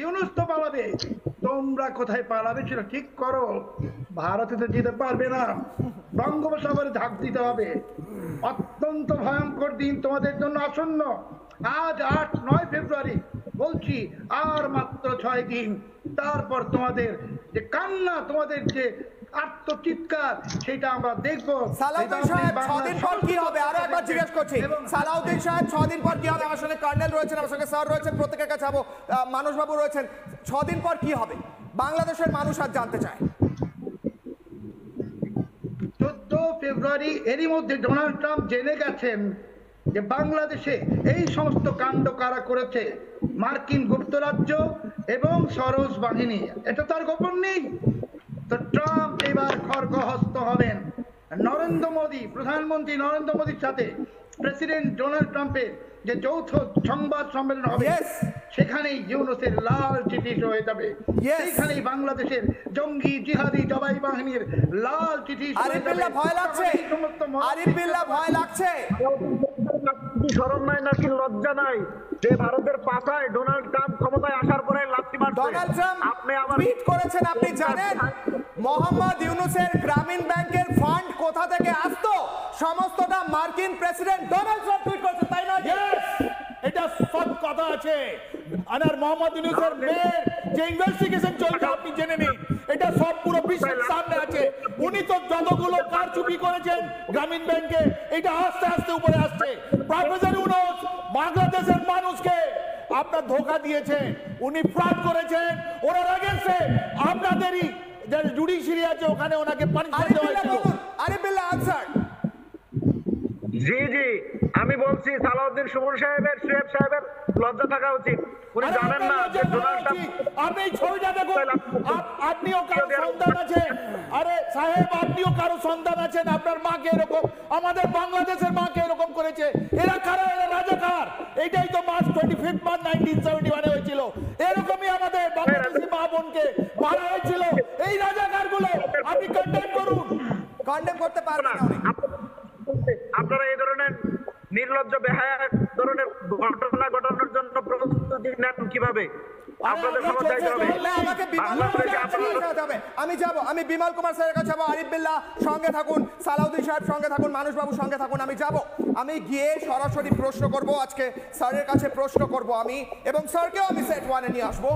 ইউনূস তো পালাবে, তোমরা কোথায় পালাবে সেটা ঠিক করো। ভারতে তো যেতে পারবে না, বঙ্গোপসাগরে ঝাঁপ দিতে হবে। অত্যন্ত ভয়ঙ্কর দিন তোমাদের জন্য আসন্ন। আজ 8-9 ফেব্রুয়ারি, বলছি আর মাত্র 6 দিন, তারপর তোমাদের যে কান্না, তোমাদের যে আত্মচিৎকার, সেটা আমরা দেখবো। সালাউদ্দিন সাহেব 6 দিন পর কি হবে? আরো একবার জিজ্ঞেস করছি, সালাউদ্দিন সাহেব 6 দিন পর কি হবে? আমার সঙ্গে কর্নেল রয়েছেন, আমার সঙ্গে স্যার রয়েছেন, প্রত্যেকের কাছে যাবো। মানসবাবু রয়েছেন, 6 দিন পর কি হবে বাংলাদেশের মানুষ আজ জানতে চায়। 14 ফেব্রুয়ারি এরই মধ্যে ডোনাল্ড ট্রাম্প জেনে গেছেন যে বাংলাদেশে এই সমস্ত কাণ্ড কারা করেছে, মার্কিন গুপ্তরাজ্য এবং সরোজ বাহিনী। এটা তার গোপন নেই। তো ট্রাম্প এবার খড়গহস্ত হবেন। নরেন্দ্র মোদী, প্রধানমন্ত্রী নরেন্দ্র মোদীর সাথে প্রেসিডেন্ট ডোনাল্ড ট্রাম্পের যে যৌথ সংবাদ সম্মেলন হবে, সেখানেই ইউনূসের লাল চিঠি হয়ে যাবে। সেখানেই বাংলাদেশের জঙ্গি জিহাদি জবাই বাহিনীর লাল চিঠি। আরিফ বিল্লাহ ভয় লাগছে? আরিফ বিল্লাহ ভয় লাগছে? শরম নাই নাকি লজ্জা নাই যে ভারতের পাতায় ডোনাল্ড ট্রাম্প ক্ষমতায় আসার পরে লাথি মারছে? ডোনাল্ড ট্রাম্প আপনি টুইট করেছেন, আপনি জানেন মোহাম্মদ ইউনূসের গ্রামীণ ব্যাংকের ফান্ড কোথা থেকে আসতো? সমস্তটা মার্কিন প্রেসিডেন্ট ডোনাল্ড ট্রাম্প টুইট করেছে, তাই না? এটা সব কথা আছে। আনার মোহাম্মদ ইউনূসের মেয়ের যে ইনভেস্টিগেশন চলছে আপনি জেনে নিন, এটা সব পুরো বিশ্বের সামনে আছে। উনি তো যতগুলো কারচুপি করেছেন গ্রামীণ ব্যাংকে, এটা আস্তে আস্তে উপরে আসছে। প্রফেসর ইউনূস বাংলাদেশের মানুষকে আপনার ধোঁকা দিয়েছেন, উনি ফ্রড করেছেন। ওনার আগেন্সে আপনাদেরই যে জুডিশিয়ারি আছে ওখানে ওনাকে পানিশমেন্ট দেওয়া হয়েছিল। আরিফ বিল্লাহ আনসার। জি জি, আমি বলছি সালাউদ্দিন সুমন সাহেবের, সুয়েব সাহেবের লজ্জা থাকা উচিত। উনি জানেন না যে ডোনাল্ড ট্রাম্প। আপনি এই ছবিটা দেখুন, আপনিও কারো সন্তান আছেন। আরে সাহেব, আপনিও কারো সন্তান আছেন, আপনার মাকে এরকম, আমাদের বাংলাদেশের মাকে এরকম করেছে। এরা কারা? এরা রাজাকার। এইটাই তো মার্চ 25 মার্চ 1971 হয়েছিল। এরকমই আমাদের বাংলাদেশি মা বোনকে মারা হয়েছিল। এই রাজাকারগুলো আপনি কন্ডেম করুন। কন্ডেম করতে পারবেন না। আপনারা এই ধরনের নির্লজ্জ বেহায়া ধরনের ঘটনা ঘটানোর জন্য প্রস্তুতি নেন কিভাবে? আপনাদের খবর চাইতে হবে। আমি বিমল কুমার স্যারের কাছে যাবো। আরিফ বিল্লাহ সঙ্গে থাকুন, সালাউদ্দিন সাহেব সঙ্গে থাকুন, মানুষবাবু সঙ্গে থাকুন। আমি গিয়ে সরাসরি প্রশ্ন করব, আজকে স্যারের কাছে প্রশ্ন করব আমি, এবং স্যারকেও আমি সেট ওয়ানে নিয়ে আসবো।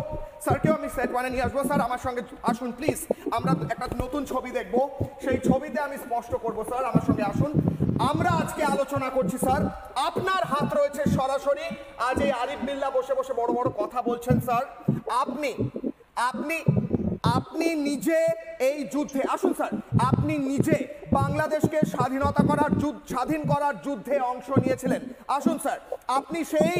স্যার আমার সঙ্গে আসুন প্লিজ। আমরা একটা নতুন ছবি দেখব, সেই ছবিতে আমি স্পষ্ট করব। স্যার আমার সঙ্গে আসুন। আমরা আজকে আলোচনা করছি স্যার, আপনার হাত রয়েছে সরাসরি। আজ এই আরিফ বিল্লাহ বসে বসে বড় বড় কথা বলছেন স্যার। আপনি নিজে এই যুদ্ধে, আসুন স্যার, আপনি নিজে বাংলাদেশকে স্বাধীন করার যুদ্ধে অংশ নিয়েছিলেন। আসুন স্যার, আপনি সেই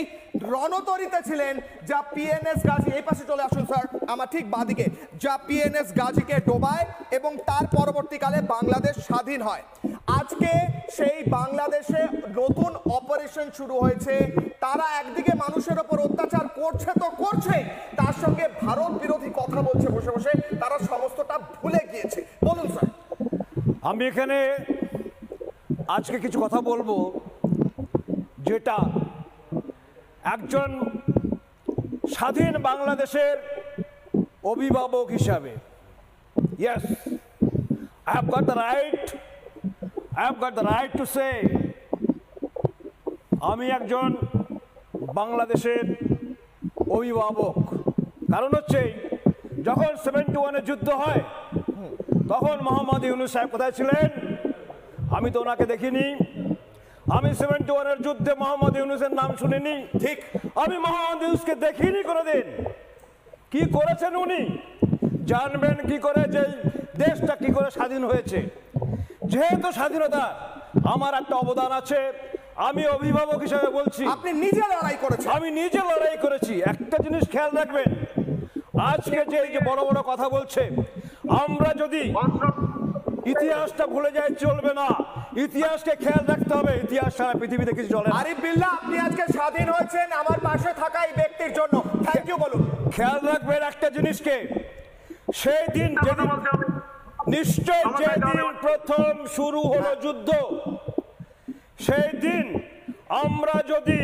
রণতরীতে ছিলেন যা পিএনএস গাজী, এই পাশে চলে আসুন স্যার, আমার ঠিক বাঁদিকে, যা পিএনএস গাজীকে ডোবায় এবং তার পরবর্তীকালে বাংলাদেশ স্বাধীন হয়। আজকে সেই বাংলাদেশে নতুন অপারেশন শুরু হয়েছে। তারা একদিকে মানুষের ওপর অত্যাচার করছে তো করছে, তার সঙ্গে ভারত বিরোধী কথা বলছে বসে বসে। তারা সমস্তটা ভুলে গিয়েছে। বলুন স্যার। আমি এখানে আজকে কিছু কথা বলবো যেটা একজন স্বাধীন বাংলাদেশের অভিভাবক হিসাবে, yes, I have got the right to say, আমি একজন বাংলাদেশের অভিভাবক। কারণ হচ্ছে যখন 71-এর যুদ্ধ হয় তখন মোহাম্মদ ইউনূস সাহেব কোথায় ছিলেন? আমি তো ওনাকে দেখিনি। আমি 71-এর যুদ্ধে মোহাম্মদ ইউনূসের নাম শুনিনি। ঠিক, আমি মোহাম্মদ ইউনূসকে দেখিনি কোনোদিন। কি করেছেন উনি? জানবেন কি করে যে দেশটা কি করে স্বাধীন হয়েছে? যেহেতু স্বাধীনতা আমার একটা অবদান আছে, আমি অভিভাবক হিসেবে বলছি। আপনি নিজে লড়াই করেছেন। আমি নিজে লড়াই করেছি। একটা জিনিস খেয়াল রাখবেন, আজকে যে এই যে বড় বড় কথা বলছে, আমরা যদি ইতিহাসটা ভুলে যাই চলবে না। ইতিহাসকে খেয়াল রাখতে হবে। ইতিহাস সারা পৃথিবীতে কিছু চলে না। আরিফ বিল্লাহ, আপনি আজকে স্বাধীন হয়েছেন আমার পাশে থাকা এই ব্যক্তির জন্য। Thank you. বলুন। খেয়াল রাখবেন একটা জিনিসকে, সেই দিন নিশ্চয় যেদিন প্রথম শুরু হলো যুদ্ধ, সেই দিন আমরা যদি